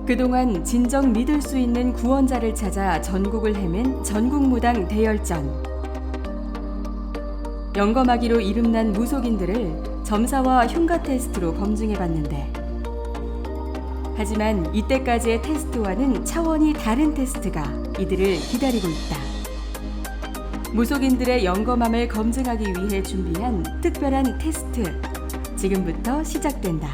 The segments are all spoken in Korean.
그동안 진정 믿을 수 있는 구원자를 찾아 전국을 헤맨 전국무당 대열전. 영검하기로 이름난 무속인들을 점사와 흉가 테스트로 검증해봤는데, 하지만 이때까지의 테스트와는 차원이 다른 테스트가 이들을 기다리고 있다. 무속인들의 영검함을 검증하기 위해 준비한 특별한 테스트, 지금부터 시작된다.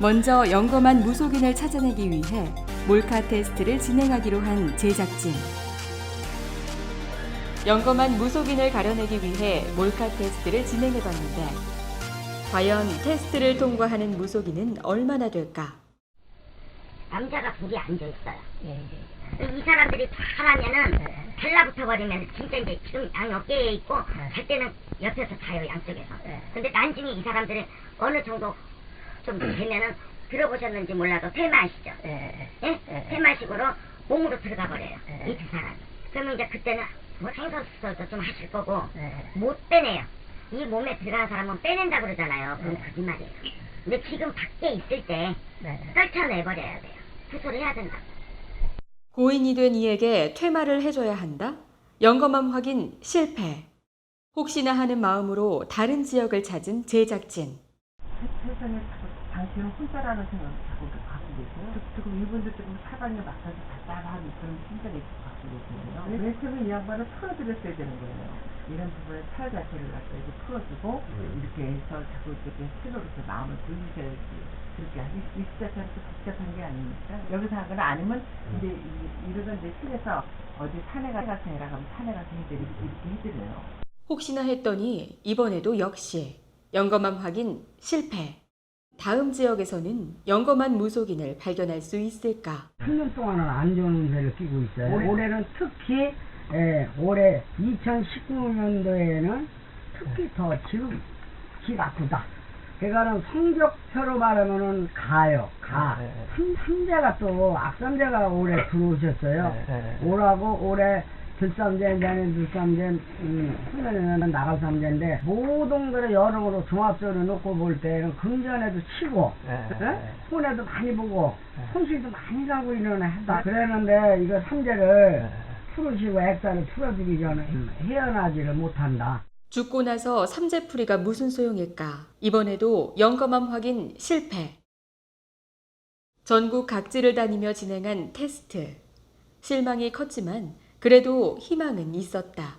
먼저 영검한 무속인을 찾아내기 위해 몰카 테스트를 진행하기로 한 제작진. 영검한 무속인을 가려내기 위해 몰카 테스트를 진행해봤는데, 과연 테스트를 통과하는 무속인은 얼마나 될까? 남자가 둘이 앉아있어요. 이 사람들이 다 하면은 달라붙어 버리면 진짜 이제 지금 양 어깨에 있고 잘 때는 옆에서 자요, 양쪽에서. 근데 나중에 이 사람들이 어느 정도 좀 되면은 들어보셨는지 몰라도 폐마식이죠. 폐마식으로 몸으로 들어가 버려요. 이 두 사람이. 그러면 이제 그때는 뭐 생선수설도 좀 하실 거고 못 빼내요. 이 몸에 들어간 사람은 빼낸다 그러잖아요. 그건 거짓말이에요. 근데 지금 밖에 있을 때 떨쳐내버려야 돼요. 수술을 해야 된다. 고인이 된 이에게 퇴마를 해줘야 한다? 영검함 확인 실패. 혹시나 하는 마음으로 다른 지역을 찾은 제작진. 세상에 당신은 혼자라는 생각을 자꾸 갖고 계세요. 지금 이분들 조금 사방에 막혀서 답답하고 그런 심정이 갖고 계세요. 맨 처음에 이 양반을 풀어드렸어야 되는 거예요. 이런 부분에 탈 자체를 갖다 이렇게 풀어주고 이렇게 해서 자꾸 이렇게 스스로 이렇게 마음을 돌리셔야지. 그렇게 하지. 이 자체는 또 복잡한 게 아닙니까? 여기서 하거나 아니면 이제 이러던 이제 실에서 어디 산에 가서 해라 하면 산에 가서 해드리고 이렇게 해드려요. 혹시나 했더니 이번에도 역시 영검함 확인 실패. 다음 지역에서는 영검한 무속인을 발견할 수 있을까? 3년 동안은 안 좋은 운세를 띄고 있어요. 올해는 특히 올해 2019년도에는 특히 더 지금 기가 아프다. 그러니까는 성적표로 말하면은 가요. 삼재가 또 악삼재가 올해 들어오셨어요. 올하고 올해 들삼재, 내년 들삼재, 후년에는 나갈삼재인데 모든 거를 여러모로 종합적으로 놓고 볼 때는 금전에도 치고 손에도 많이 보고 손실도 많이 가고 이러나 하다. 그랬는데 이거 삼재를 풀으시고 액자를 풀어주기 전에 헤어나지를 못한다. 죽고 나서 삼재풀이가 무슨 소용일까? 이번에도 영검함 확인 실패. 전국 각지를 다니며 진행한 테스트. 실망이 컸지만 그래도 희망은 있었다.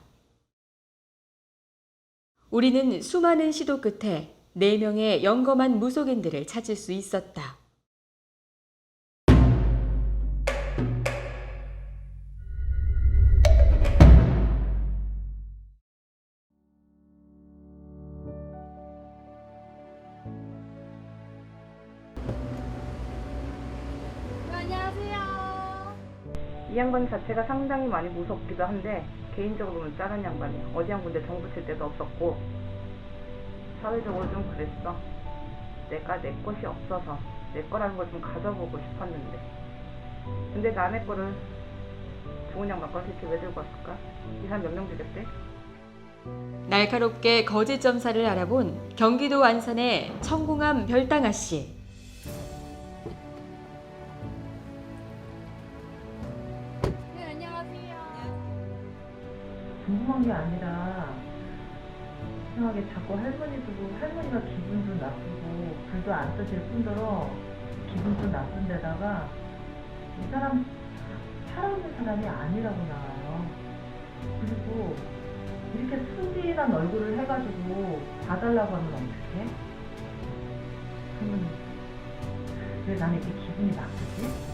우리는 수많은 시도 끝에 4명의 영검한 무속인들을 찾을 수 있었다. 이 양반 자체가 상당히 많이 무섭기도 한데 개인적으로는 짜는 양반이에요. 어디 한 군데 정부 칠 데도 없었고 사회적으로 좀 그랬어. 내가 내 것이 없어서 내 거라는 걸 좀 가져보고 싶었는데, 근데 남의 거를 좋은 양반 걸 이렇게 왜 들고 왔을까? 이 사람 몇 명 죽였대? 날카롭게 거짓 점사를 알아본 경기도 안산의 청궁함 별당아 씨. 궁금한 게 아니라 이상하게 자꾸 할머니가 기분도 나쁘고 글도 안 써질 뿐더러 기분도 나쁜 데다가 이 사람 살아있는 사람이 아니라고 나와요. 그리고 이렇게 순진한 얼굴을 해가지고 봐달라고 하면 어떡해? 그러면 왜 나는 이렇게 기분이 나쁘지?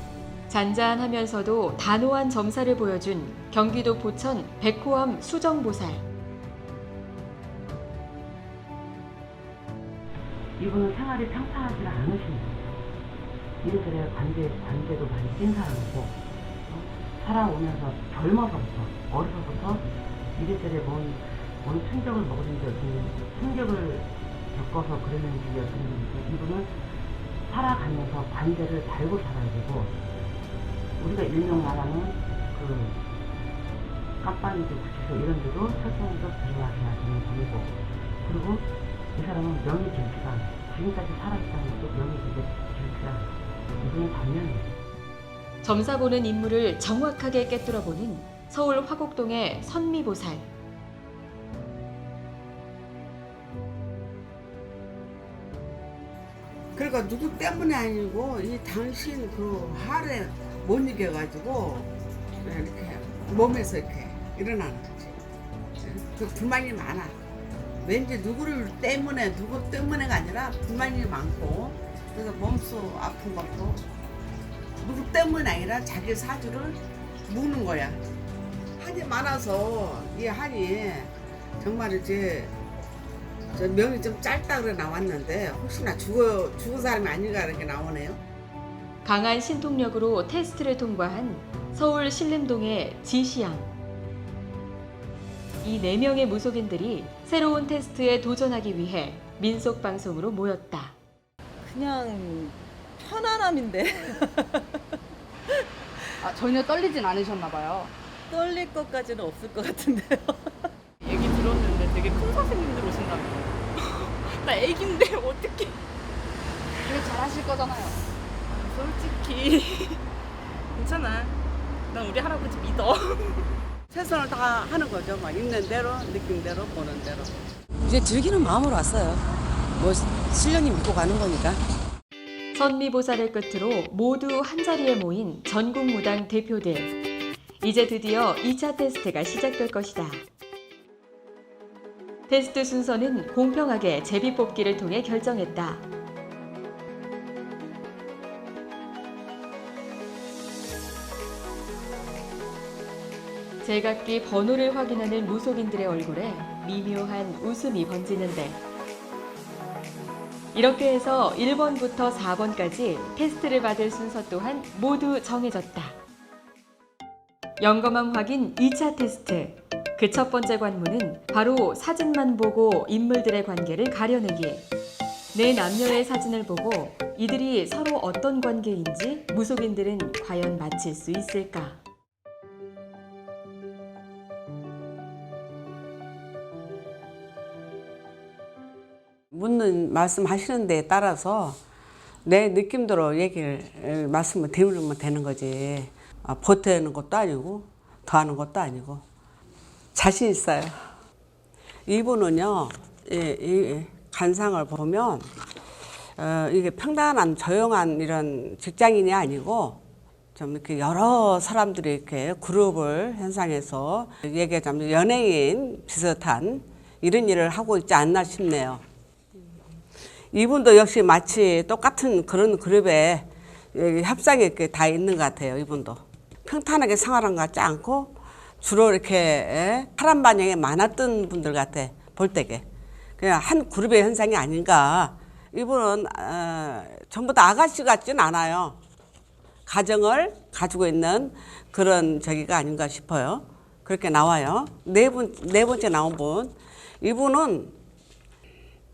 잔잔하면서도 단호한 점사를 보여준 경기도 포천 백호암 수정보살. 이분은 생활이 평탄하지 않으신 거예요. 이래저래 관계도 많이 찐 사람이고, 살아오면서 젊어서부터, 어려서부터 이래저래 뭔 충격을 먹었는지 충격을 겪어서 그랬는지 여쭈는지, 이분은 살아가면서 관계를 달고 살아야 되고, 우리가 일명 말하는 깜빵이도 구치소 이런 데도 설정도 들어가셔야 되는 분이고, 그리고 이 사람은 명예 질주다. 지금까지 살아있다는 것도 명예 질주다. 이분은 반면이에요. 점사 보는 인물을 정확하게 꿰뚫어보는 서울 화곡동의 선미보살. 그러니까 누구 때문에 아니고 이 당신 그 할에 못 이겨가지고 이렇게 몸에서 이렇게 일어나는 거지. 그 불만이 많아. 왠지 누구 때문에가 아니라 불만이 많고, 그래서 몸소 아픈 것도 누구 때문이 아니라 자기 사주를 묵는 거야. 한이 많아서 이 한이 정말 이제 저 명이 좀 짧다 그래 나왔는데 혹시나 죽은 사람이 아닌가 이렇게 나오네요. 강한 신통력으로 테스트를 통과한 서울 신림동의 지시양. 이 4명의 무속인들이 새로운 테스트에 도전하기 위해 민속방송으로 모였다. 그냥 편안함인데 아, 전혀 떨리진 않으셨나 봐요. 떨릴 것까지는 없을 것 같은데요. 얘기 들었는데 되게 큰 선생님들 오신다고. 나 애기인데 어떡해. 그래 잘하실 거잖아요. 솔직히 괜찮아. 난 우리 할아버지 믿어. 최선을 다 하는 거죠. 막 있는 대로, 느낀 대로, 보는 대로. 이제 즐기는 마음으로 왔어요. 뭐 신령님 믿고 가는 거니까. 선미보살을 끝으로 모두 한자리에 모인 전국 무당 대표들. 이제 드디어 2차 테스트가 시작될 것이다. 테스트 순서는 공평하게 제비뽑기를 통해 결정했다. 제각기 번호를 확인하는 무속인들의 얼굴에 미묘한 웃음이 번지는데, 이렇게 해서 1번부터 4번까지 테스트를 받을 순서 또한 모두 정해졌다. 영검함 확인 2차 테스트. 그 첫 번째 관문은 바로 사진만 보고 인물들의 관계를 가려내기. 내 남녀의 사진을 보고 이들이 서로 어떤 관계인지 무속인들은 과연 맞힐 수 있을까? 묻는 말씀하시는 데에 따라서 내 느낌대로 말씀을 드리면 되는 거지. 보태는 것도 아니고 더하는 것도 아니고. 자신 있어요. 이분은요, 이 관상을 보면 이게 평단한 조용한 이런 직장인이 아니고 좀 이렇게 여러 사람들이 이렇게 그룹을 현상해서 얘기하자면 연예인 비슷한 이런 일을 하고 있지 않나 싶네요. 이분도 역시 마치 똑같은 그런 그룹에 협상이 이렇게 다 있는 것 같아요. 이분도 평탄하게 생활한 것 같지 않고 주로 이렇게 사람 반영이 많았던 분들 같아. 볼 때게 그냥 한 그룹의 현상이 아닌가. 이분은 전부 다 아가씨 같진 않아요. 가정을 가지고 있는 그런 저기가 아닌가 싶어요. 그렇게 나와요. 네 번째 나온 분, 이분은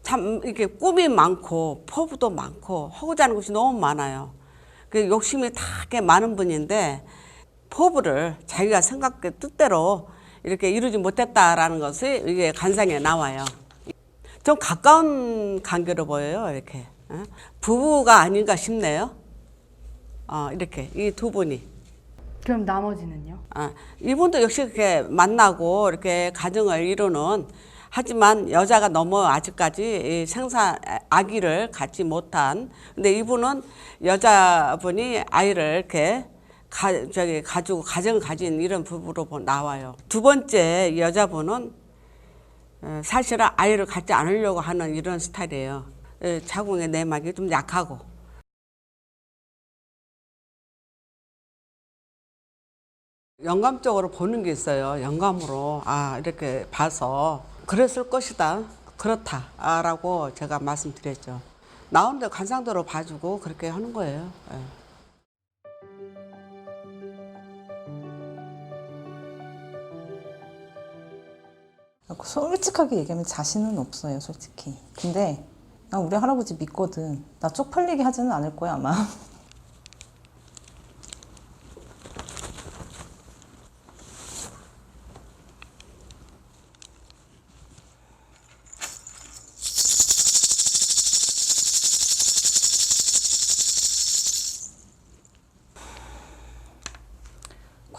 참 이렇게 꿈이 많고 포부도 많고 하고자 하는 것이 너무 많아요. 그 욕심이 다 꽤 많은 분인데 포부를 자기가 생각의 뜻대로 이렇게 이루지 못했다라는 것이 이게 관상에 나와요. 좀 가까운 관계로 보여요. 이렇게 부부가 아닌가 싶네요. 이렇게 이 두 분이. 그럼 나머지는요? 이분도 역시 이렇게 만나고 이렇게 가정을 이루는, 하지만 여자가 너무 아직까지 아기를 갖지 못한, 근데 이분은 여자분이 아이를 이렇게 가지고 가정을 가진 이런 부부로 나와요. 두 번째 여자분은 사실은 아이를 갖지 않으려고 하는 이런 스타일이에요. 자궁의 내막이 좀 약하고. 영감적으로 보는 게 있어요. 영감으로 이렇게 봐서 그랬을 것이다, 그렇다라고 제가 말씀드렸죠. 나오는데 관상대로 봐주고 그렇게 하는 거예요. 솔직하게 얘기하면 자신은 없어요, 솔직히. 근데 나 우리 할아버지 믿거든. 나 쪽팔리게 하지는 않을 거야, 아마.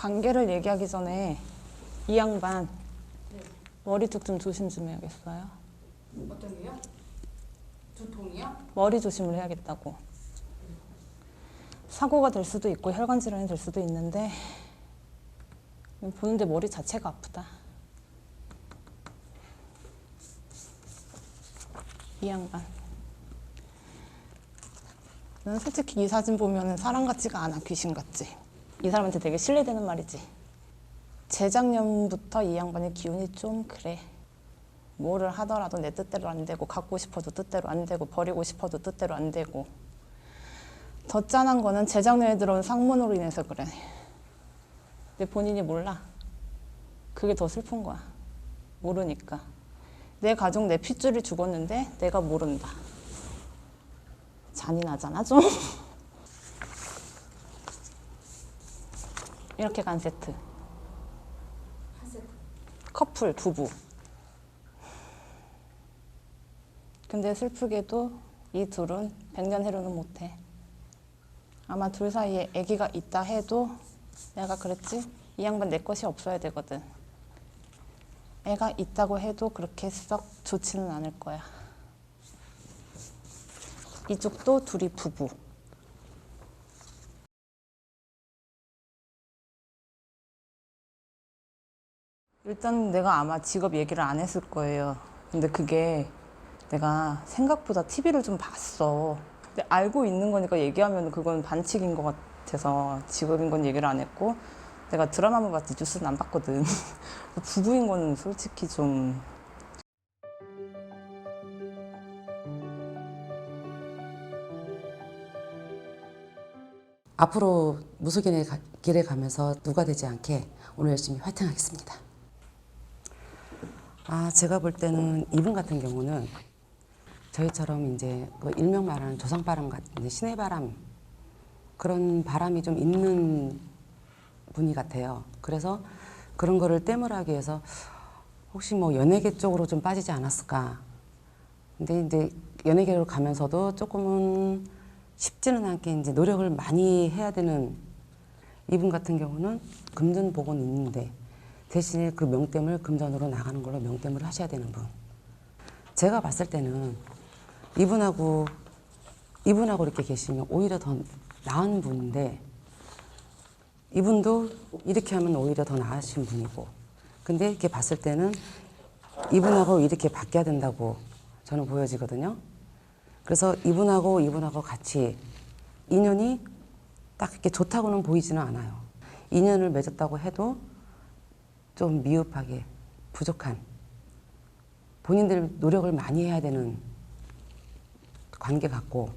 관계를 얘기하기 전에 이 양반 머리쪽 좀 조심 좀 해야겠어요. 어떤 게요? 두통이요? 머리 조심을 해야겠다고. 사고가 될 수도 있고 혈관 질환이 될 수도 있는데 보는데 머리 자체가 아프다. 이 양반. 난 솔직히 이 사진 보면 사람 같지가 않아. 귀신 같지. 이 사람한테 되게 신뢰되는 말이지. 재작년부터 이 양반의 기운이 좀 그래. 뭐를 하더라도 내 뜻대로 안 되고, 갖고 싶어도 뜻대로 안 되고, 버리고 싶어도 뜻대로 안 되고. 더 짠한 거는 재작년에 들어온 상문으로 인해서 그래. 근데 본인이 몰라. 그게 더 슬픈 거야. 모르니까. 내 가족, 내 핏줄이 죽었는데 내가 모른다. 잔인하잖아 좀. 이렇게 간 세트. 커플, 부부. 근데 슬프게도 이 둘은 백년해로는 못해. 아마 둘 사이에 아기가 있다 해도 내가 그랬지? 이 양반 내 것이 없어야 되거든. 애가 있다고 해도 그렇게 썩 좋지는 않을 거야. 이쪽도 둘이 부부. 일단 내가 아마 직업 얘기를 안 했을 거예요. 근데 그게 내가 생각보다 TV를 좀 봤어. 근데 알고 있는 거니까 얘기하면 그건 반칙인 것 같아서 직업인 건 얘기를 안 했고, 내가 드라마만 봤지 뉴스는 안 봤거든. 부부인 거는 솔직히 좀. 앞으로 무속인의 길에 가면서 누가 되지 않게 오늘 열심히 화이팅 하겠습니다. 제가 볼 때는 이분 같은 경우는 저희처럼 이제 그 일명 말하는 조상바람 같은 신의 바람, 그런 바람이 좀 있는 분이 같아요. 그래서 그런 거를 땜을 하기 위해서 혹시 뭐 연예계 쪽으로 좀 빠지지 않았을까. 근데 이제 연예계로 가면서도 조금은 쉽지는 않게 이제 노력을 많이 해야 되는 이분 같은 경우는 금전복은 있는데 대신에 그 명땜을 금전으로 나가는 걸로 명땜을 하셔야 되는 분. 제가 봤을 때는 이분하고 이렇게 계시면 오히려 더 나은 분인데, 이분도 이렇게 하면 오히려 더 나으신 분이고, 근데 이렇게 봤을 때는 이분하고 이렇게 바뀌어야 된다고 저는 보여지거든요. 그래서 이분하고 같이 인연이 딱 이렇게 좋다고는 보이지는 않아요. 인연을 맺었다고 해도 좀 미흡하게 부족한, 본인들 노력을 많이 해야 되는 관계 같고,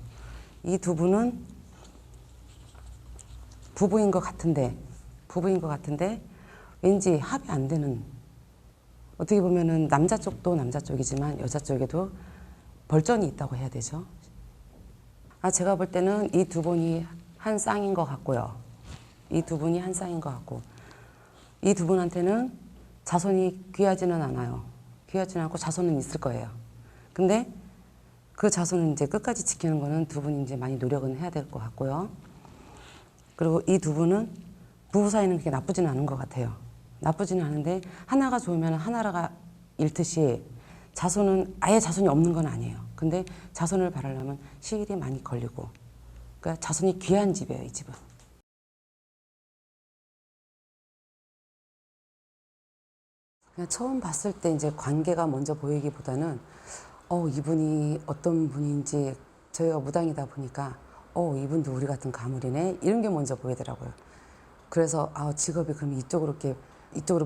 이 두 분은 부부인 것 같은데 왠지 합이 안 되는, 어떻게 보면은 남자 쪽도 남자 쪽이지만 여자 쪽에도 벌전이 있다고 해야 되죠. 제가 볼 때는 이 두 분이 한 쌍인 것 같고요. 이 두 분이 한 쌍인 것 같고, 이 두 분한테는 자손이 귀하지는 않아요. 귀하지는 않고 자손은 있을 거예요. 근데 그 자손을 이제 끝까지 지키는 거는 두 분이 이제 많이 노력은 해야 될 것 같고요. 그리고 이 두 분은 부부 사이는 그렇게 나쁘지는 않은 것 같아요. 나쁘지는 않은데 하나가 좋으면 하나가 잃듯이 자손은 아예 자손이 없는 건 아니에요. 근데 자손을 바라려면 시일이 많이 걸리고, 그러니까 자손이 귀한 집이에요, 이 집은. 그냥 처음 봤을 때 이제 관계가 먼저 보이기보다는 이분이 어떤 분인지, 저희가 무당이다 보니까 이분도 우리 같은 가물이네, 이런 게 먼저 보이더라고요. 그래서 직업이 그럼 이쪽으로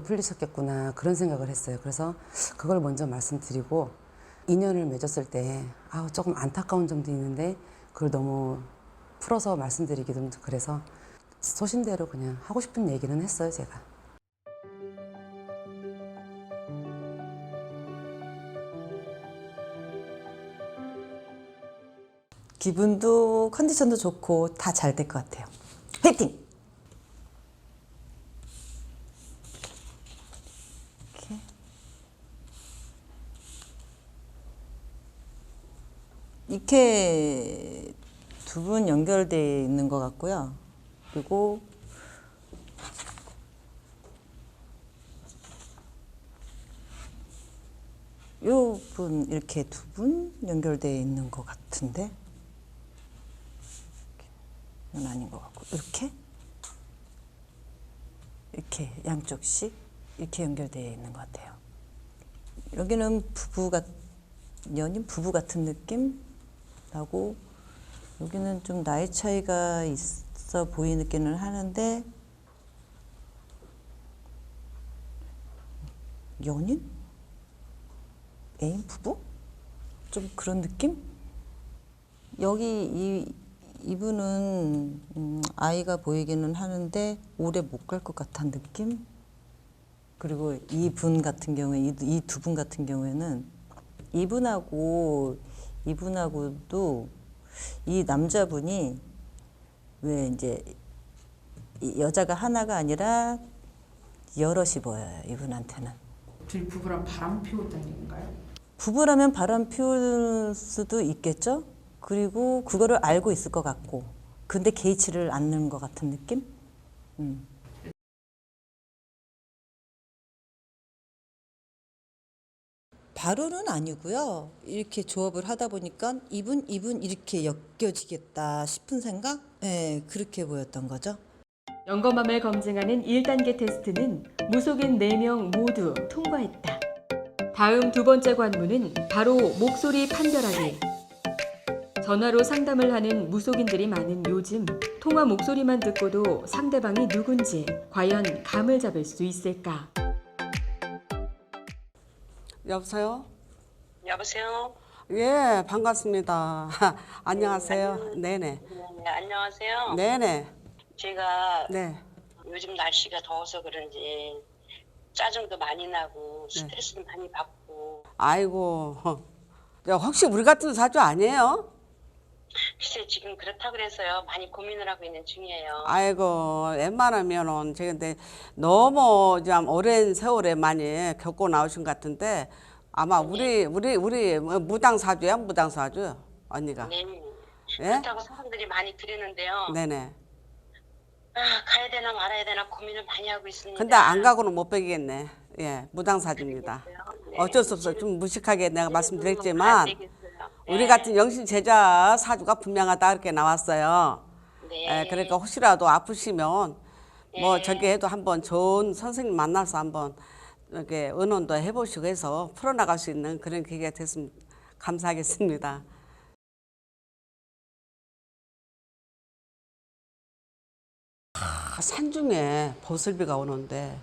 풀리셨겠구나, 그런 생각을 했어요. 그래서 그걸 먼저 말씀드리고, 인연을 맺었을 때 조금 안타까운 점도 있는데 그걸 너무 풀어서 말씀드리기도 좀 그래서 소신대로 그냥 하고 싶은 얘기는 했어요, 제가. 기분도 컨디션도 좋고 다 잘 될 것 같아요. 화이팅! 이렇게 두 분 연결되어 있는 것 같고요. 그리고 요 분 이렇게 두 분 연결되어 있는 것 같은데 이건 아닌 것 같고 이렇게 양쪽씩 이렇게 연결되어 있는 것 같아요. 여기는 연인 부부 같은 느낌 나고 여기는 좀 나이 차이가 있어 보이기는 하는데 연인? 애인 부부? 좀 그런 느낌? 여기 이분은 아이가 보이기는 하는데 오래 못 갈 것 같은 느낌? 그리고 이 분 같은 경우에 이 두 분 같은 경우에는 이분하고도 이 남자분이 왜 이제 이 여자가 하나가 아니라 여럿이 보여요. 이분한테는. 둘이 부부랑 바람 피우고 있다는 얘기인가요? 부부라면 바람 피울 수도 있겠죠. 그리고 그거를 알고 있을 것 같고 근데 개의치를 않는 것 같은 느낌? 바로는 아니고요. 이렇게 조합을 하다 보니까 이분 이렇게 엮여지겠다 싶은 생각? 네, 그렇게 보였던 거죠. 연거맘을 검증하는 1단계 테스트는 무속인 4명 모두 통과했다. 다음 두 번째 관문은 바로 목소리 판별하기. 전화로 상담을 하는 무속인들이 많은 요즘 통화 목소리만 듣고도 상대방이 누군지 과연 감을 잡을 수 있을까? 여보세요? 여보세요? 예, 반갑습니다. 안녕하세요. 네네. 네, 안녕하세요. 네네. 제가 네. 요즘 날씨가 더워서 그런지 짜증도 많이 나고 스트레스도 많이 받고. 아이고, 혹시 우리 같은 사주 아니에요? 글쎄 지금 그렇다 그래서요. 많이 고민을 하고 있는 중이에요. 아이고, 웬만하면은 제가 근데 너무 좀 오랜 세월에 많이 겪고 나오신 것 같은데 아마 우리 무당 사주야, 무당 사주 언니가. 네. 예? 그렇다고 사람들이 많이 그러는데요. 네네. 아, 가야 되나 말아야 되나 고민을 많이 하고 있습니다. 근데 안 가고는 못 빼겠네. 예, 무당 사주입니다. 네. 어쩔 수 없어요. 좀 무식하게 내가 말씀드렸지만 네. 우리 같은 영신 제자 사주가 분명하다 이렇게 나왔어요. 네. 예, 그러니까 혹시라도 아프시면 뭐 네. 저기 해도 한번 좋은 선생님 만나서 한번 이렇게 의논도 해보시고 해서 풀어나갈 수 있는 그런 기회가 됐으면 감사하겠습니다. 산중에 보슬비가 오는데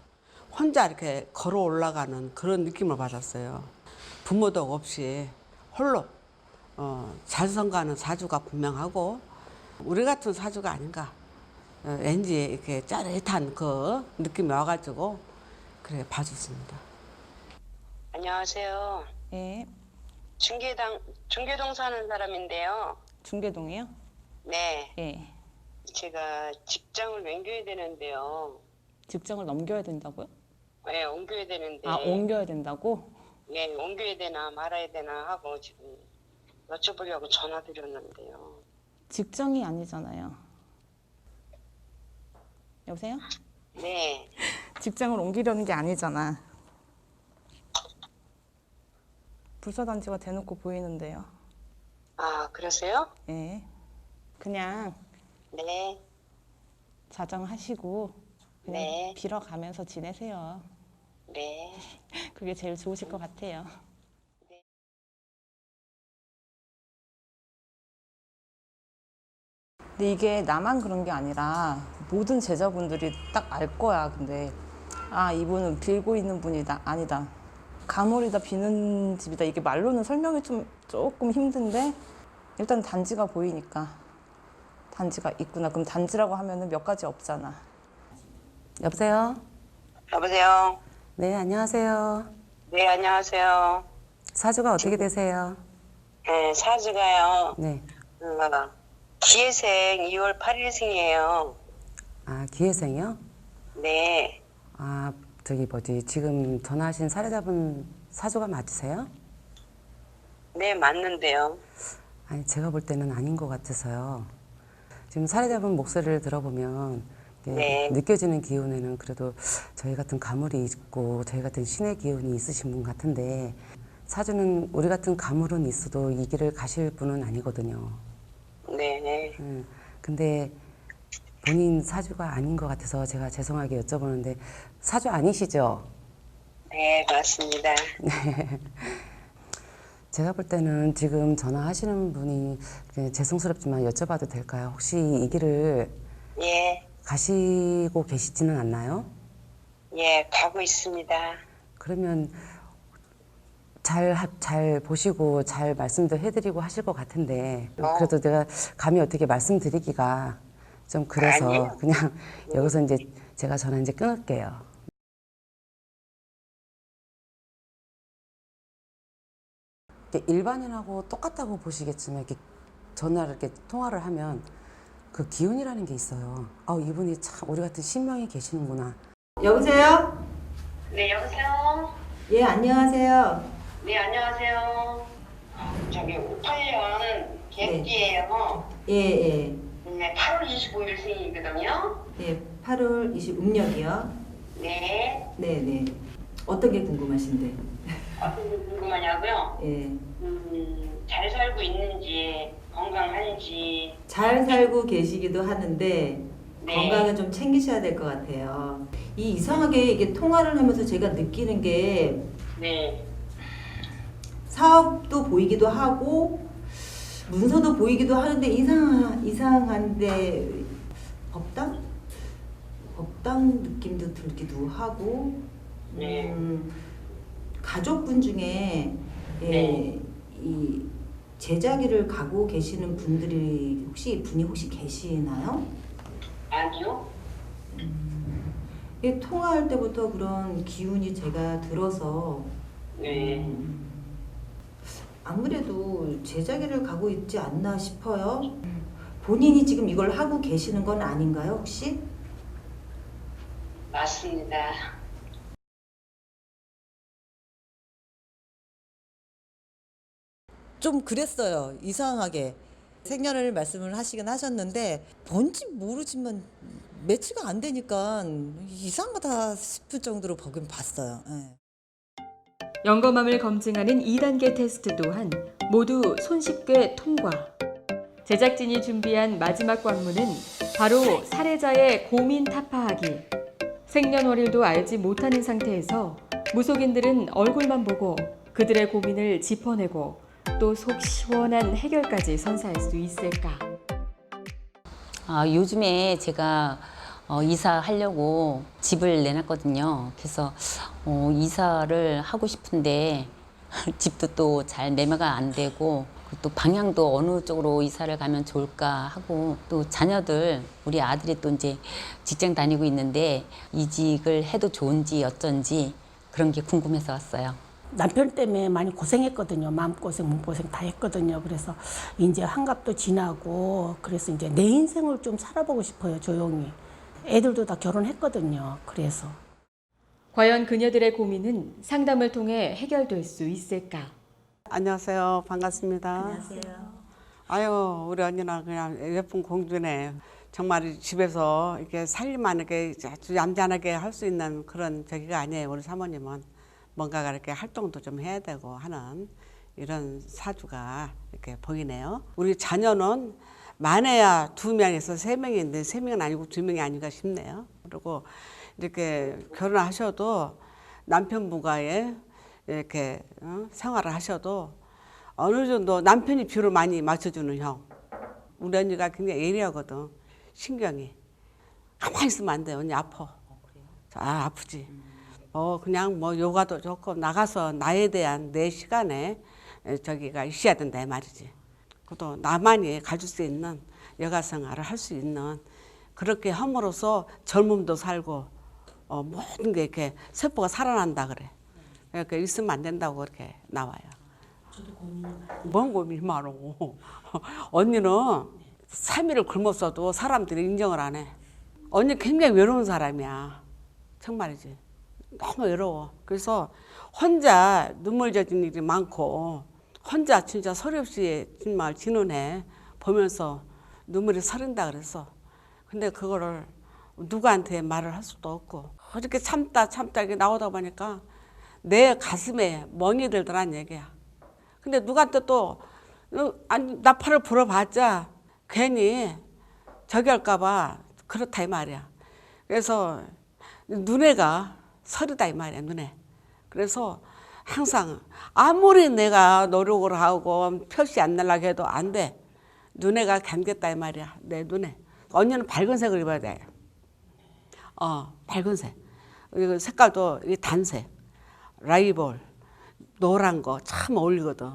혼자 이렇게 걸어 올라가는 그런 느낌을 받았어요. 부모도 없이 홀로 잘 성가는 사주가 분명하고 우리 같은 사주가 아닌가. 왠지 이렇게 짜릿한 그 느낌이 와가지고 그래 봐줬습니다. 안녕하세요. 예. 중계동 사는 사람인데요. 중계동이요? 네. 예. 제가 직장을 옮겨야 되는데요. 직장을 넘겨야 된다고요? 네, 옮겨야 되는데. 아, 옮겨야 된다고? 네, 옮겨야 되나 말아야 되나 하고 지금 여쭤보려고 전화 드렸는데요. 직장이 아니잖아요. 여보세요? 네. 직장을 옮기려는 게 아니잖아. 불사단지가 대놓고 보이는데요. 아, 그러세요? 예. 그냥 네. 자정하시고 그냥 네. 빌어가면서 지내세요. 네. 그게 제일 좋으실 것 같아요. 근데 이게 나만 그런 게 아니라 모든 제자분들이 딱 알 거야. 근데 아, 이분은 빌고 있는 분이다. 아니다. 가물이다, 비는 집이다. 이게 말로는 설명이 조금 힘든데 일단 단지가 보이니까 단지가 있구나. 그럼 단지라고 하면은 몇 가지 없잖아. 여보세요? 여보세요? 네, 안녕하세요. 네, 안녕하세요. 사주가 어떻게 되세요? 네, 사주가요. 네. 기해생 2월 8일생이에요. 아, 기회생이요? 네. 아, 저기 뭐지, 지금 전화하신 사례자분 사주가 맞으세요? 네, 맞는데요. 아니, 제가 볼 때는 아닌 것 같아서요. 지금 사례자분 목소리를 들어보면 네. 느껴지는 기운에는 그래도 저희 같은 가물이 있고 저희 같은 신의 기운이 있으신 분 같은데 사주는 우리 같은 가물은 있어도 이 길을 가실 분은 아니거든요. 네. 근데 본인 사주가 아닌 것 같아서 제가 죄송하게 여쭤보는데 사주 아니시죠? 네, 맞습니다. 네. 제가 볼 때는 지금 전화하시는 분이 죄송스럽지만 여쭤봐도 될까요? 혹시 이 길을 예, 가시고 계시지는 않나요? 예, 가고 있습니다. 그러면 잘 보시고 잘 말씀도 해드리고 하실 것 같은데 그래도 내가 감히 어떻게 말씀드리기가 좀 그래서 아니요. 그냥 여기서 이제 제가 전화 이제 끊을게요. 일반인하고 똑같다고 보시겠지만 이렇게 전화를 이렇게 통화를 하면 그 기운이라는 게 있어요. 이분이 참 우리 같은 신명이 계시는구나. 여보세요? 네, 여보세요? 예, 안녕하세요. 네, 안녕하세요. 저기 58년 개띠예요. 예. 네, 8월 25일 생일이거든요. 예, 8월 26일이요. 네. 네네. 어떤 게 궁금하신데? 어떤 게 궁금하냐고요? 예. 잘 살고 있는지, 건강한지. 잘 살고 계시기도 하는데, 네. 건강을 좀 챙기셔야 될 것 같아요. 이상하게 이게 통화를 하면서 제가 느끼는 게, 네. 사업도 보이기도 하고, 문서도 보이기도 하는데, 이상한데, 법당 느낌도 들기도 하고, 네. 가족분 중에 네. 이 제자기를 가고 계시는 분이 혹시 계시나요? 아니요. 이게 통화할 때부터 그런 기운이 제가 들어서 네. 아무래도 제자기를 가고 있지 않나 싶어요. 본인이 지금 이걸 하고 계시는 건 아닌가요, 혹시? 맞습니다. 좀 그랬어요. 이상하게. 생년을 말씀을 하시긴 하셨는데 뭔지 모르지만 매치가 안 되니까 이상하다 싶을 정도로 보긴 봤어요. 예. 영검함을 검증하는 2단계 테스트 또한 모두 손쉽게 통과. 제작진이 준비한 마지막 관문은 바로 사례자의 고민 타파하기. 생년월일도 알지 못하는 상태에서 무속인들은 얼굴만 보고 그들의 고민을 짚어내고 또 속 시원한 해결까지 선사할 수 있을까? 요즘에 제가 이사하려고 집을 내놨거든요. 그래서 이사를 하고 싶은데 집도 또 잘 매매가 안 되고 또 방향도 어느 쪽으로 이사를 가면 좋을까 하고 또 자녀들 우리 아들이 또 이제 직장 다니고 있는데 이직을 해도 좋은지 어쩐지 그런 게 궁금해서 왔어요. 남편 때문에 많이 고생했거든요. 마음고생, 몸고생 다 했거든요. 그래서 이제 환갑도 지나고 그래서 이제 내 인생을 좀 살아보고 싶어요. 조용히. 애들도 다 결혼했거든요. 그래서. 과연 그녀들의 고민은 상담을 통해 해결될 수 있을까? 안녕하세요. 반갑습니다. 안녕하세요. 아유, 우리 언니나 그냥 예쁜 공주네. 정말 집에서 이렇게 살림만 이렇게 아주 얌전하게 할 수 있는 그런 저기가 아니에요. 우리 사모님은. 뭔가가 이렇게 활동도 좀 해야 되고 하는 이런 사주가 이렇게 보이네요. 우리 자녀는 많아야 2명에서 3명인데 3명은 아니고 2명이 아닌가 싶네요. 그리고 이렇게 결혼하셔도 남편분과의 이렇게 생활을 하셔도 어느 정도 남편이 비율을 많이 맞춰주는 형. 우리 언니가 굉장히 예리하거든. 신경이. 가만히 있으면 안 돼. 언니 아파. 아프지. 그냥 요가도 좋고 나가서 나에 대한 내 시간에 저기가 있어야 된다 이 말이지. 그것도 나만이 가질 수 있는 여가 생활을 할 수 있는 그렇게 함으로써 젊음도 살고 모든 게 이렇게 세포가 살아난다 그래. 그러니까 있으면 안 된다고 그렇게 나와요. 저도 고민이 많아요. 뭔 고민이 많어. 언니는 3일을 굶었어도 사람들이 인정을 안 해. 언니 굉장히 외로운 사람이야. 정말이지. 너무 외로워. 그래서 혼자 눈물 젖은 일이 많고 혼자 진짜 소리 없이 정말 지는 해 보면서 눈물이 서린다 그랬어. 근데 그거를 누구한테 말을 할 수도 없고 이렇게 참다 이렇게 나오다 보니까 내 가슴에 멍이 들더란 얘기야. 근데 누구한테 또 나팔을 불어봤자 괜히 저기 할까봐 그렇다 이 말이야. 그래서 눈에가 설이다 이 말이야, 눈에. 그래서 항상 아무리 내가 노력을 하고 표시 안 날라고 해도 안 돼. 눈에가 감겼다 이 말이야, 내 눈에. 언니는 밝은 색을 입어야 돼. 밝은 색. 그리고 색깔도 단색, 라이볼, 노란 거 참 어울리거든.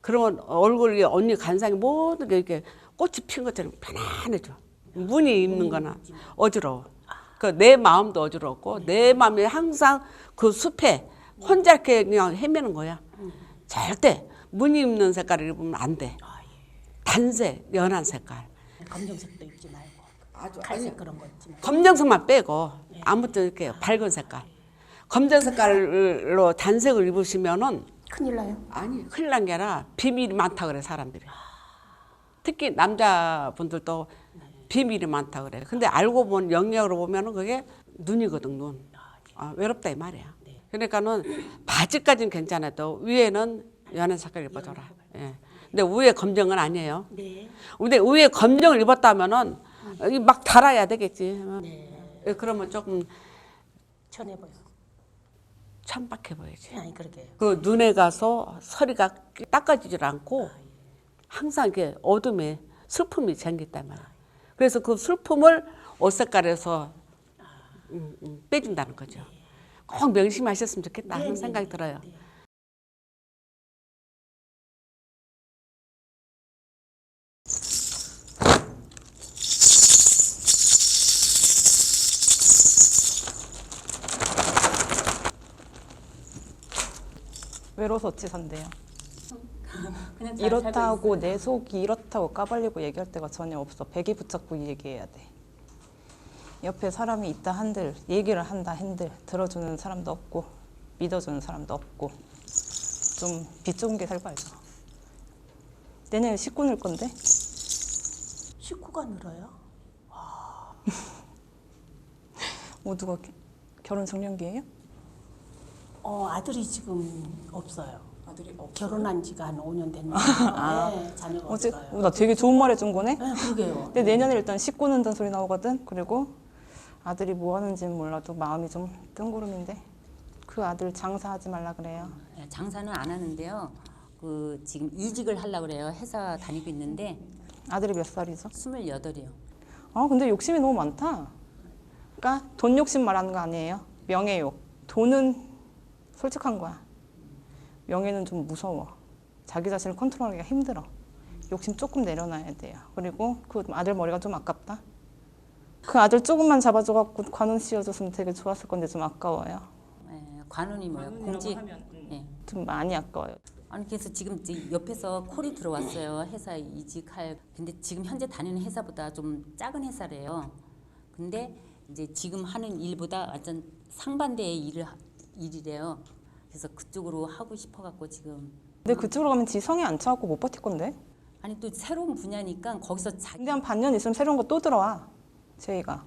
그러면 얼굴이 언니 간상이 모든 게 이렇게 꽃이 핀 것처럼 편안해져. 무늬 입는 거나 어지러워. 내 마음도 어지럽고 내 마음이 항상 그 숲에 혼자 이렇게 그냥 헤매는 거야. 절대 무늬 입는 색깔을 입으면 안 돼. 단색, 연한 색깔. 검정색도 입지 말고 아주 갈색 그런 거 입지 말고. 검정색만 빼고 아무튼 이렇게 밝은 색깔. 검정 색깔로 단색을 입으시면은 큰일 나요? 아니, 큰일 난 게 아니라 비밀이 많다 그래, 사람들이. 특히 남자분들도 비밀이 많다 그래. 근데 알고 보면 영역으로 보면은 그게 눈이거든, 눈. 외롭다 이 말이야. 그러니까는 바지까지는 괜찮아도 위에는 연한 색깔 입어줘라. 예. 근데 위에 검정은 아니에요. 네. 근데 위에 검정을 입었다면은 막 달아야 되겠지. 네. 그러면 조금 천해 보여. 천박해 보이지. 아니 그러게. 그 눈에 가서 서리가 닦아지질 않고 항상 이렇게 어둠에 슬픔이 잠겼단 말이야. 그래서 그 슬픔을 옷 색깔에서 빼준다는 거죠. 꼭 명심하셨으면 좋겠다 하는 생각이 들어요. 외로워서 어찌 산대요. 이렇다고 내 속이 이렇다고 까발리고 얘기할 때가 전혀 없어. 베개 붙잡고 얘기해야 돼. 옆에 사람이 있다 한들 얘기를 한다 한들 들어주는 사람도 없고 믿어주는 사람도 없고 좀 비좁은 게 살고 알죠. 내년에 식구 늘 건데. 식구가 늘어요? 모두가 결혼 정년기예요? 아들이 지금 없어요. 아들이 결혼한 지가 한 5년 됐는데 자녀가 어제 없어요. 나 되게 좋은 말 해준 거네. 네, 그러게요. 근데 내년에 일단 식구 는다는 소리 나오거든. 그리고 아들이 뭐 하는지는 몰라도 마음이 좀 뜬구름인데 그 아들 장사하지 말라 그래요. 장사는 안 하는데요. 그 지금 이직을 하려고 그래요. 회사 다니고 있는데. 아들이 몇 살이죠? 28이요. 근데 욕심이 너무 많다. 그러니까 돈 욕심 말하는 거 아니에요. 명예욕. 돈은 솔직한 거야. 명예는 좀 무서워. 자기 자신을 컨트롤하기가 힘들어. 욕심 조금 내려놔야 돼요. 그리고 그 아들 머리가 좀 아깝다. 그 아들 조금만 잡아줘갖고 관운 씌워줬으면 되게 좋았을 건데 좀 아까워요. 네, 관운이 뭐예요? 공직. 네. 좀 많이 아까워요. 아니 그래서 지금 옆에서 콜이 들어왔어요. 회사 이직할. 근데 지금 현재 다니는 회사보다 좀 작은 회사래요. 근데 이제 지금 하는 일보다 완전 상반대의 일이래요. 그래서 그쪽으로 하고 싶어갖고 지금. 근데 그쪽으로 가면 지 성에 안 차갖고 못 버틸 건데? 아니 또 새로운 분야니까 거기서 근데 한 반년 있으면 새로운 거 또 들어와. 제이가.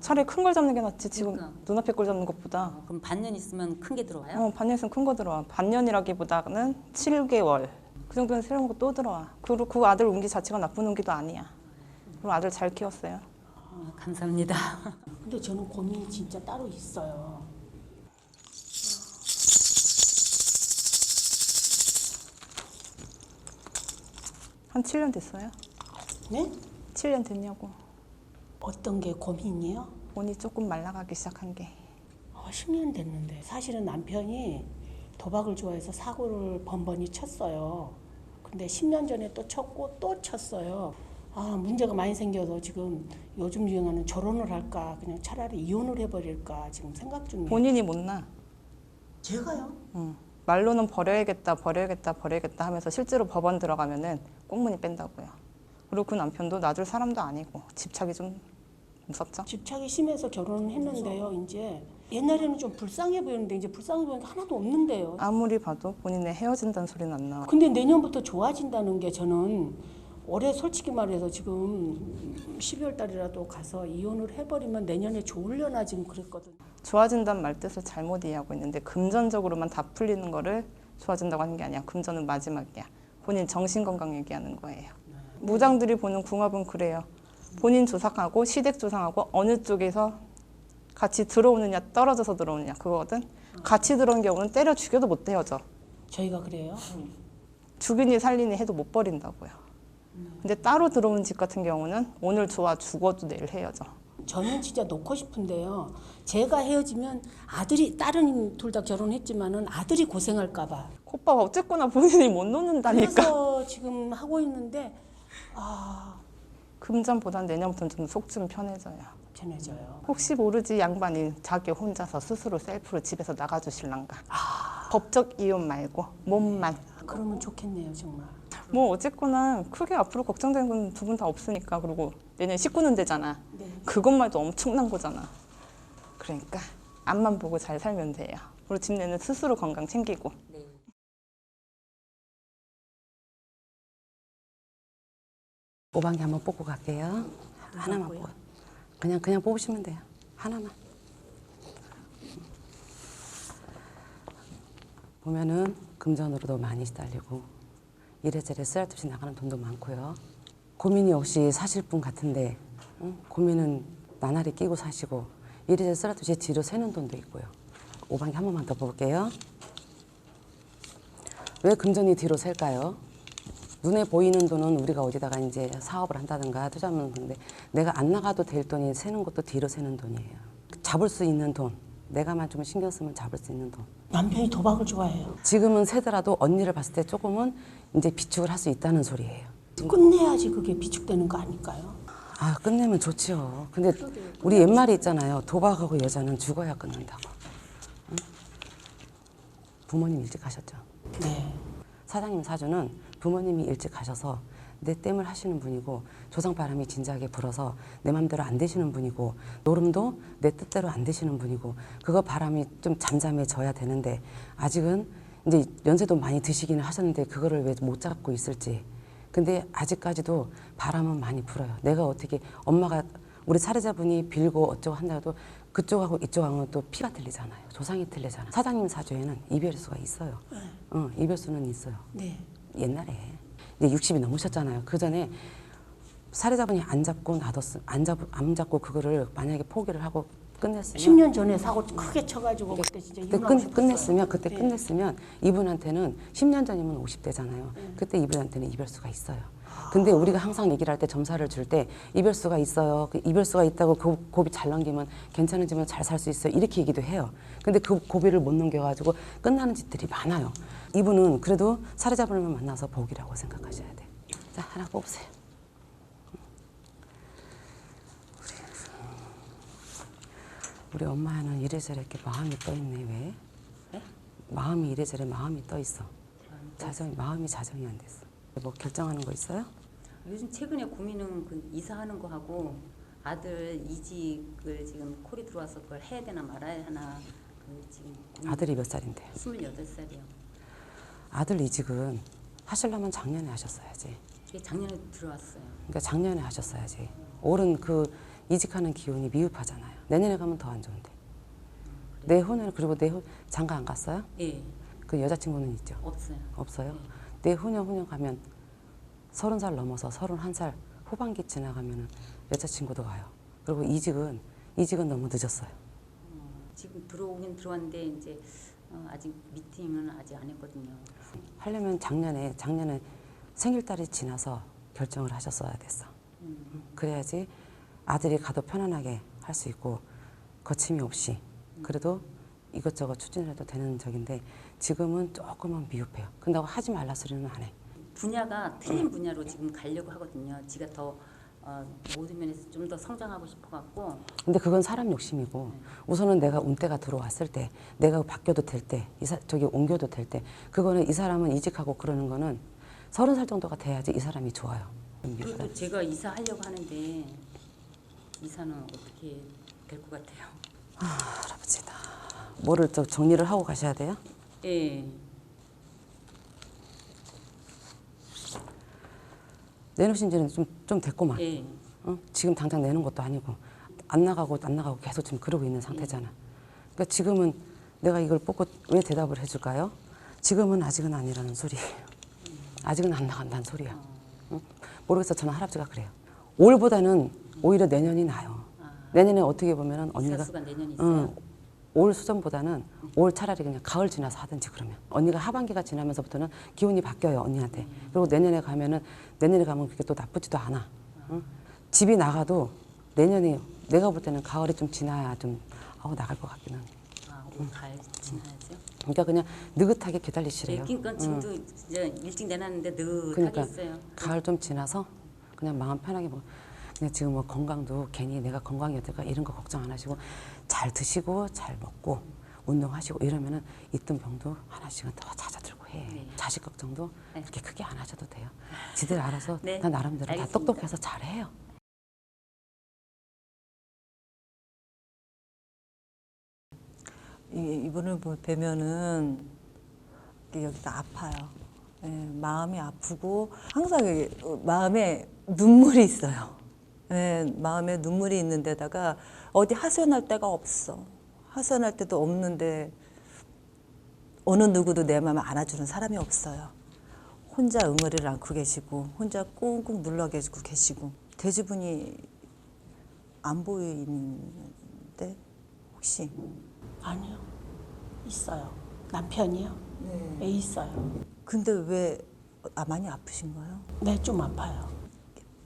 차라리 큰 걸 잡는 게 낫지 지금 그러니까. 눈앞에 걸 잡는 것보다. 그럼 반년 있으면 큰 게 들어와요? 반년 있으면 큰 거 들어와. 반년이라기보다는 7개월. 그 정도는 새로운 거 또 들어와. 그리고 그 아들 운기 자체가 나쁜 운기도 아니야. 그리고 아들 잘 키웠어요. 감사합니다. 근데 저는 고민이 진짜 따로 있어요. 한 7년 됐어요? 네? 7년 됐냐고. 어떤 게 고민이요? 돈이 조금 말라가기 시작한 게. 10년 됐는데 사실은 남편이 도박을 좋아해서 사고를 번번이 쳤어요. 근데 10년 전에 또 쳤고 또 쳤어요. 문제가 많이 생겨서 지금 요즘 유행하는 결혼을 할까 그냥 차라리 이혼을 해버릴까 지금 생각 중이에요. 본인이 못나. 제가요? 응. 말로는 버려야겠다 하면서 실제로 법원 들어가면은 꽁무니 뺀다고요. 그리고 그 남편도 놔줄 사람도 아니고 집착이 좀 무섭죠? 집착이 심해서 결혼을 했는데요. 이제 옛날에는 좀 불쌍해 보였는데 이제 불쌍해 보이는 게 하나도 없는데요. 아무리 봐도 본인의 헤어진다는 소리는 안 나와. 근데 내년부터 좋아진다는 게 저는 올해 솔직히 말해서 지금 12월 달이라도 가서 이혼을 해버리면 내년에 좋으려나 지금 그랬거든요. 좋아진다는 말뜻을 잘못 이해하고 있는데 금전적으로만 다 풀리는 거를 좋아진다고 하는 게 아니야. 금전은 마지막이야. 본인 정신건강 얘기하는 거예요. 무당들이 보는 궁합은 그래요. 본인 조상하고 시댁 조상하고 어느 쪽에서 같이 들어오느냐 떨어져서 들어오느냐 그거거든. 같이 들어온 경우는 때려 죽여도 못 헤어져. 저희가 그래요? 죽이니 살리니 해도 못 버린다고요. 근데 따로 들어온 집 같은 경우는 오늘 좋아 죽어도 내일 헤어져. 저는 진짜 놓고 싶은데요. 제가 헤어지면 아들이 다른 둘 다 결혼했지만은 아들이 고생할까 봐. 오빠가 어쨌거나 본인이 못 놓는다니까. 그래서 지금 하고 있는데 금전보단 내년부터는 좀 속 좀 편해져요. 편해져요. 혹시 모르지 양반이 자기 혼자서 스스로 셀프로 집에서 나가주실란가. 법적 이혼 말고 몸만. 그러면 좋겠네요 정말. 뭐 어쨌거나 크게 앞으로 걱정되는 건 두 분 다 없으니까. 그리고 내년 19년 되잖아. 네. 그것만 해도 엄청난 거잖아. 그러니까 앞만 보고 잘 살면 돼요. 그리고 집 내는 스스로 건강 챙기고. 오방기 한번 뽑고 갈게요. 하나만 뽑아. 그냥 뽑으시면 돼요. 하나만. 보면은 금전으로도 많이 시달리고 이래저래 쓰잘데없이 나가는 돈도 많고요. 고민이 없이 사실 분 같은데 고민은 나날이 끼고 사시고 이래저래 쓰잘데없이 뒤로 새는 돈도 있고요. 오방기 한 번만 더 볼게요. 왜 금전이 뒤로 셀까요? 눈에 보이는 돈은 우리가 어디다가 이제 사업을 한다든가 투자하는 건데 내가 안 나가도 될 돈이 새는 것도 뒤로 새는 돈이에요. 잡을 수 있는 돈, 내가만 좀 신경 쓰면 잡을 수 있는 돈. 남편이 도박을 좋아해요. 지금은 세더라도 언니를 봤을 때 조금은 이제 비축을 할 수 있다는 소리예요. 끝내야지 그게 비축되는 거 아닐까요? 아, 끝내면 좋지요. 근데 우리 옛말에 있잖아요. 도박하고 여자는 죽어야 끝난다고. 응? 부모님 일찍 가셨죠? 네. 사장님 사주는 부모님이 일찍 가셔서 내 땜을 하시는 분이고 조상바람이 진지하게 불어서 내 맘대로 안 되시는 분이고 노름도 내 뜻대로 안 되시는 분이고 그거 바람이 좀 잠잠해져야 되는데 아직은 이제 연세도 많이 드시기는 하셨는데 그거를 왜 못 잡고 있을지. 근데 아직까지도 바람은 많이 불어요. 내가 어떻게 엄마가 우리 사례자분이 빌고 어쩌고 한다고 그쪽하고 이쪽하고는 또 피가 틀리잖아요. 조상이 틀리잖아요. 사장님 사주에는 이별수가 있어요. 이별수는 있어요. 네. 옛날에 이제 60이 넘으셨잖아요. 그 전에 사례자분이 안 잡고 안 잡고 그거를 만약에 포기를 하고 끝냈으면 10년 전에 사고 크게 쳐가지고 그때 진짜 끝냈으면 그때 끝냈으면 이분한테는 10년 전이면 50대잖아요. 그때 이분한테는 이별수가 있어요. 근데 우리가 항상 얘기를 할 때 점사를 줄 때 이별수가 있어요. 그 이별수가 있다고 그 고비 잘 넘기면 괜찮아지면 잘 살 수 있어요. 이렇게 얘기도 해요. 근데 그 고비를 못 넘겨가지고 끝나는 짓들이 많아요. 이분은 그래도 사례자분을 만나서 복이라고 생각하셔야 돼요. 자, 하나 뽑으세요. 우리 엄마는 이래저래 이렇게 마음이 떠 있네. 왜? 네? 마음이 이래저래 마음이 떠 있어. 마음이 자정이 안 됐어. 뭐 결정하는 거 있어요? 요즘 최근에 고민은 그 이사하는 거 하고 아들 이직을 지금 콜이 들어와서 그걸 해야 되나 말아야 하나 지금 아들이 몇 살인데요? 28살이요. 아들 이직은 하시려면 작년에 하셨어야지. 작년에 들어왔어요. 그러니까 작년에 하셨어야지. 올은 그 이직하는 기운이 미흡하잖아요. 내년에 가면 더 안 좋은데. 내후년 그리고 내후 장가 안 갔어요? 예. 그 여자친구는 있죠? 없어요. 없어요? 내후년 가면 30살 넘어서 31살 후반기 지나가면 여자친구도 와요. 그리고 이직은 너무 늦었어요. 지금 들어오긴 들어왔는데 이제 아직 미팅은 아직 안 했거든요. 하려면 작년에 생일달이 지나서 결정을 하셨어야 됐어. 그래야지 아들이 가도 편안하게 할 수 있고 거침이 없이 그래도 이것저것 추진해도 되는 적인데 지금은 조금은 미흡해요. 근데 하지 말라 소리는 안 해. 분야가 틀린 분야로 지금 가려고 하거든요. 지가 더 모든 면에서 좀 더 성장하고 싶어갖고. 근데 그건 사람 욕심이고 우선은 내가 운때가 들어왔을 때 내가 바뀌어도 될 때 저기 옮겨도 될 때 그거는 이 사람은 이직하고 그러는 거는 30살 정도가 돼야지 이 사람이 좋아요. 그것도 제가 이사하려고 하는데 이사는 어떻게 될 것 같아요? 할아버지다. 뭐를 정리를 하고 가셔야 돼요? 예. 내놓으신 지는 좀 됐구만. 예. 지금 당장 내는 것도 아니고 안 나가고 계속 지금 그러고 있는 상태잖아. 그러니까 지금은 내가 이걸 뽑고 왜 대답을 해줄까요? 지금은 아직은 아니라는 소리예요. 아직은 안 나간다는 소리야. 모르겠어. 저는 할아버지가 그래요. 올보다는 오히려 내년이 나요. 내년에 어떻게 보면은 언니가 이사수가 내년이 있어요. 올 수정보다는 올 차라리 그냥 가을 지나서 하든지 그러면 언니가 하반기가 지나면서부터는 기운이 바뀌어요 언니한테. 그리고 내년에 가면 그게 또 나쁘지도 않아. 응? 집이 나가도 내년이 내가 볼 때는 가을이 좀 지나야 좀 나갈 것 같기는. 올 가을 지나야죠. 그러니까 그냥 느긋하게 기다리시래요. 그러니까 지금도 이제 일찍 내놨는데 느긋하게 그러니까 있어요. 가을 좀 지나서 그냥 마음 편하게 그냥 지금 뭐 건강도 괜히 내가 건강이 어떨까 이런 거 걱정 안 하시고 잘 드시고 잘 먹고 운동하시고 이러면은 있던 병도 하나씩은 더 잦아들고 해. 네. 자식 걱정도 그렇게 크게 안 하셔도 돼요. 지들 알아서 네. 다 나름대로 알겠습니다. 다 똑똑해서 잘해요. 이분을 뵈면은 여기가 아파요. 예, 마음이 아프고 항상 마음에 눈물이 있어요. 예, 마음에 눈물이 있는 데다가 어디 하소연할 데가 없어. 하소연할 데도 없는데 어느 누구도 내 마음을 안아주는 사람이 없어요. 혼자 응어리를 안고 계시고 혼자 꾹꾹 눌러 계시고 돼지분이 안 보이는데 혹시? 아니요. 있어요. 남편이요? 네. 있어요. 근데 왜 많이 아프신가요? 네, 좀 아파요.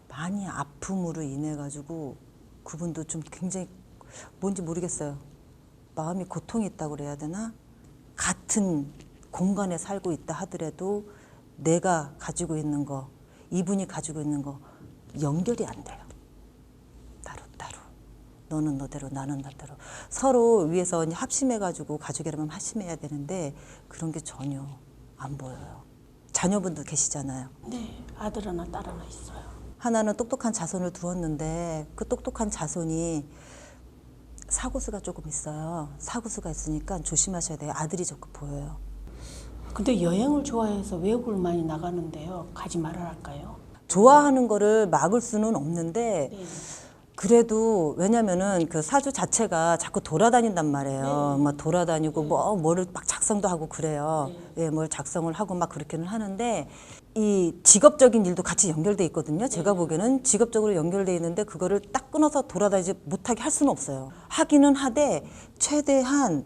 많이 아픔으로 인해 가지고 그분도 좀 굉장히 뭔지 모르겠어요. 마음이 고통이 있다고 그래야 되나? 같은 공간에 살고 있다 하더라도 내가 가지고 있는 거, 이분이 가지고 있는 거 연결이 안 돼요. 따로. 너는 너대로 나는 나대로. 서로 위에서 합심해가지고 가족이라면 합심해야 되는데 그런 게 전혀 안 보여요. 자녀분도 계시잖아요. 네, 아들 하나, 딸 하나 있어요. 하나는 똑똑한 자손을 두었는데 그 똑똑한 자손이 사고수가 조금 있어요. 사고수가 있으니까 조심하셔야 돼요. 아들이 자꾸 보여요. 근데 여행을 좋아해서 외국을 많이 나가는데요. 가지 말아랄까요? 좋아하는 거를 막을 수는 없는데 네. 그래도 왜냐면은 그 사주 자체가 자꾸 돌아다닌단 말이에요. 막 돌아다니고 뭐를 막 작성도 하고 그래요. 예, 뭘 작성을 하고 막 그렇게는 하는데 이 직업적인 일도 같이 연결돼 있거든요. 제가 보기에는 직업적으로 연결돼 있는데 그거를 딱 끊어서 돌아다니지 못하게 할 수는 없어요. 하기는 하되 최대한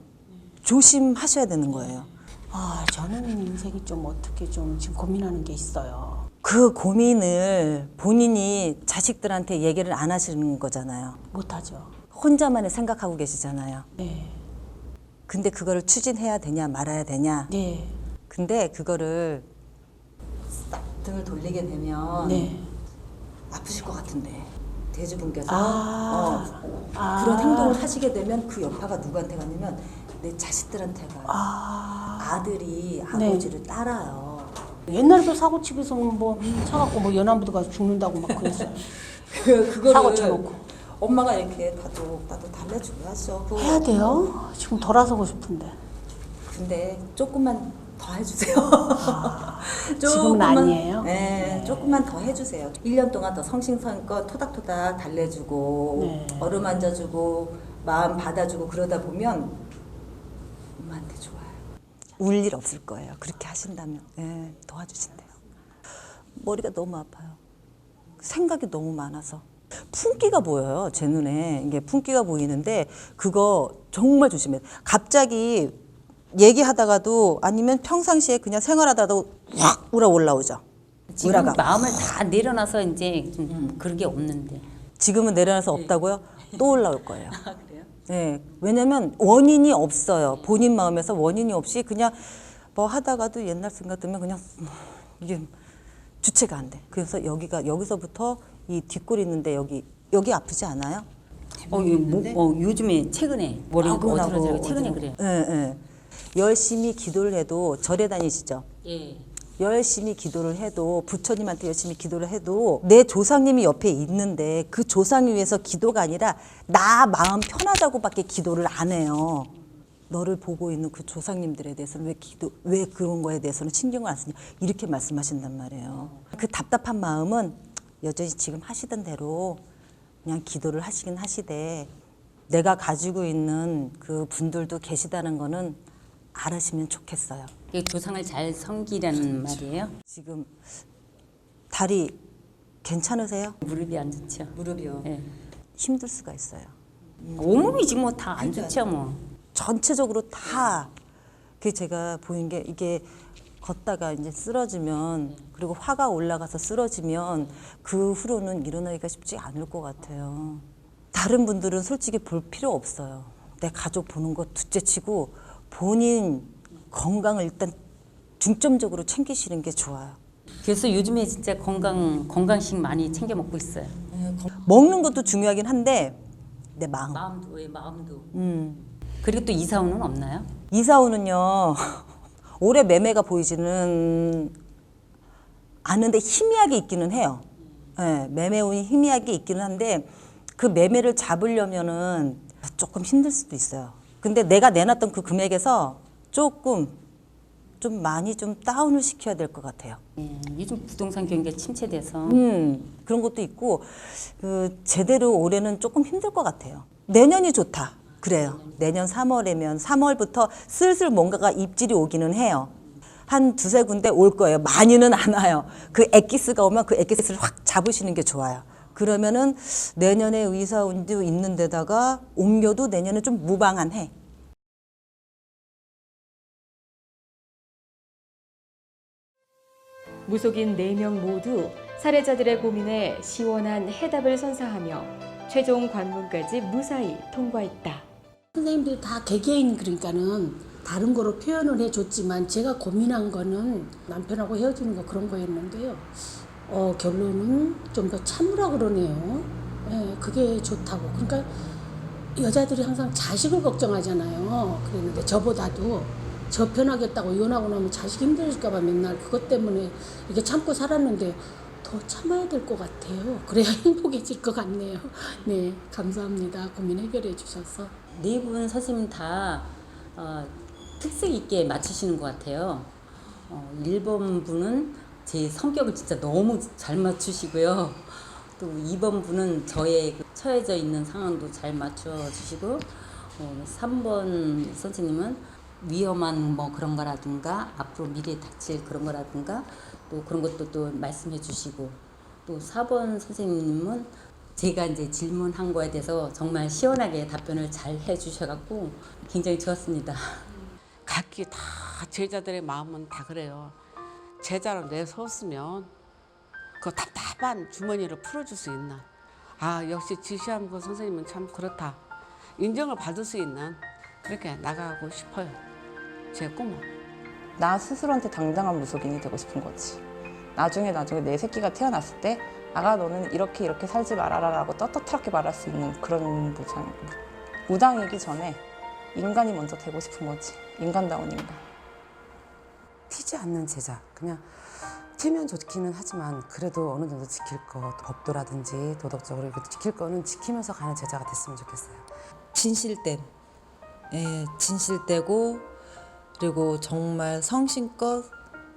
조심하셔야 되는 거예요. 저는 인생이 좀 어떻게 좀 지금 고민하는 게 있어요. 그 고민을 본인이 자식들한테 얘기를 안 하시는 거잖아요. 못하죠. 혼자만의 생각하고 계시잖아요. 네. 근데 그거를 추진해야 되냐 말아야 되냐. 네. 근데 그거를 싹 등을 돌리게 되면 네. 아프실 것 같은데 대주분께서 그런 행동을 하시게 되면 그 여파가 누구한테 가냐면 내 자식들한테 가요. 아들이 아버지를 따라요. 옛날에도 사고치면서 뭐 차갖고 뭐 연안부도 가서 죽는다고 막 그랬어요. 그거를 사고 쳐놓고. 엄마가 이렇게 나도 달래줘야죠. 해야 돼요? 지금 돌아서고 싶은데. 근데 조금만 더 해주세요. 지금은 아니에요? 네, 조금만 더 해주세요. 1년 동안 더 성심성의껏 토닥토닥 달래주고 어루만져주고 마음 받아주고 그러다 보면 엄마한테 좋아요. 울 일 없을 거예요. 그렇게 하신다면 도와주신대요. 머리가 너무 아파요. 생각이 너무 많아서. 품기가 보여요. 제 눈에 이게 품기가 보이는데 그거 정말 조심해요. 갑자기 얘기하다가도 아니면 평상시에 그냥 생활하다가도 확 울어 올라오죠. 지금 마음을 다 내려놔서 이제 좀 그런 게 없는데. 지금은 내려놔서 없다고요? 또 올라올 거예요. 그래요? 네. 왜냐면 원인이 없어요. 본인 마음에서 원인이 없이 그냥 뭐 하다가도 옛날 생각 들면 그냥 이게 주체가 안 돼. 그래서 여기서부터 이 뒷골 있는데 여기 아프지 않아요? 요즘에 최근에 머리가 어지러지고 최근에 그래요. 네. 열심히 기도를 해도 절에 다니시죠? 예. 열심히 기도를 해도 부처님한테 열심히 기도를 해도 내 조상님이 옆에 있는데 그 조상을 위해서 기도가 아니라 나 마음 편하자고밖에 기도를 안 해요. 너를 보고 있는 그 조상님들에 대해서는 왜 그런 거에 대해서는 신경을 안 쓰냐 이렇게 말씀하신단 말이에요. 그 답답한 마음은 여전히 지금 하시던 대로 그냥 기도를 하시긴 하시되 내가 가지고 있는 그 분들도 계시다는 거는 알으시면 좋겠어요. 이게 조상을 잘 섬기라는 말이에요? 지금 다리 괜찮으세요? 무릎이 안 좋죠. 무릎이요? 네. 힘들 수가 있어요. 온몸이지 뭐 다 안 좋죠 뭐. 전체적으로 다 그게 제가 보인 게 이게 걷다가 이제 쓰러지면 그리고 화가 올라가서 쓰러지면 그 후로는 일어나기가 쉽지 않을 것 같아요. 다른 분들은 솔직히 볼 필요 없어요. 내 가족 보는 거 둘째치고 본인 건강을 일단 중점적으로 챙기시는 게 좋아요. 그래서 요즘에 진짜 건강식 많이 챙겨 먹고 있어요. 먹는 것도 중요하긴 한데 내 마음. 마음도. 그리고 또 이사오는 없나요? 이사오는요. 올해 매매가 보이지는 않는데 희미하게 있기는 해요. 네, 매매운이 희미하게 있기는 한데 그 매매를 잡으려면은 조금 힘들 수도 있어요. 근데 내가 내놨던 그 금액에서 조금 좀 많이 좀 다운을 시켜야 될 것 같아요. 요즘 부동산 경기가 침체돼서 그런 것도 있고 그 제대로 올해는 조금 힘들 것 같아요. 내년이 좋다. 그래요. 내년 3월이면 3월부터 슬슬 뭔가가 입질이 오기는 해요. 한 두세 군데 올 거예요. 많이는 안 와요. 그 엑기스가 오면 그 엑기스를 확 잡으시는 게 좋아요. 그러면은 내년에 의사운도 있는 데다가 옮겨도 내년에 좀 무방한 해. 무속인 4명 모두 사례자들의 고민에 시원한 해답을 선사하며 최종 관문까지 무사히 통과했다. 선생님들이 다 개개인 그러니까는 다른 거로 표현을 해줬지만 제가 고민한 거는 남편하고 헤어지는 거 그런 거였는데요. 결론은 좀 더 참으라 그러네요. 예, 그게 좋다고. 그러니까 여자들이 항상 자식을 걱정하잖아요. 그랬는데 저보다도 저 편하겠다고 이혼하고 나면 자식 힘들까 봐 맨날 그것 때문에 이렇게 참고 살았는데 더 참아야 될 것 같아요. 그래야 행복해질 것 같네요. 네, 감사합니다. 고민 해결해 주셔서. 네 분 선생님 다 특색 있게 맞추시는 것 같아요. 1번 분은 제 성격을 진짜 너무 잘 맞추시고요. 또 2번 분은 저의 처해져 있는 상황도 잘 맞춰주시고 3번 선생님은 위험한 뭐 그런 거라든가 앞으로 미래에 닥칠 그런 거라든가 또 그런 것도 또 말씀해 주시고 또 4번 선생님은 제가 이제 질문한 거에 대해서 정말 시원하게 답변을 잘 해주셔갖고 굉장히 좋았습니다. 각기 다 제자들의 마음은 다 그래요. 제자로 내섰으면 그 답답한 주머니를 풀어줄 수 있는 역시 지시한 그 선생님은 참 그렇다. 인정을 받을 수 있는 그렇게 나가고 싶어요. 제 꿈은. 나 스스로한테 당당한 무속인이 되고 싶은 거지. 나중에 내 새끼가 태어났을 때 아가 너는 이렇게 살지 말아라라고 떳떳하게 말할 수 있는 그런 무당이기 전에 인간이 먼저 되고 싶은 거지. 인간다운 인간. 튀지 않는 제자. 그냥 튀면 좋기는 하지만 그래도 어느 정도 지킬 거, 법도라든지 도덕적으로 지킬 거는 지키면서 가는 제자가 됐으면 좋겠어요. 진실됨. 진실되고 그리고 정말 성심껏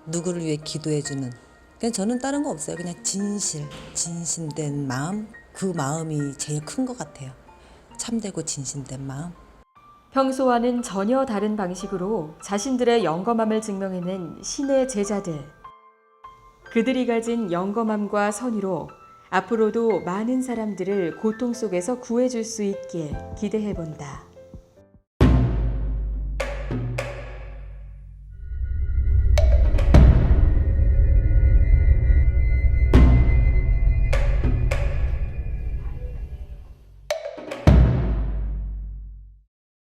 누구를 위해 기도해주는. 그냥 저는 다른 거 없어요. 그냥 진실된 마음. 그 마음이 제일 큰 것 같아요. 참되고 진실된 마음. 평소와는 전혀 다른 방식으로 자신들의 영검함을 증명해낸 신의 제자들. 그들이 가진 영검함과 선의로 앞으로도 많은 사람들을 고통 속에서 구해줄 수 있게 기대해본다.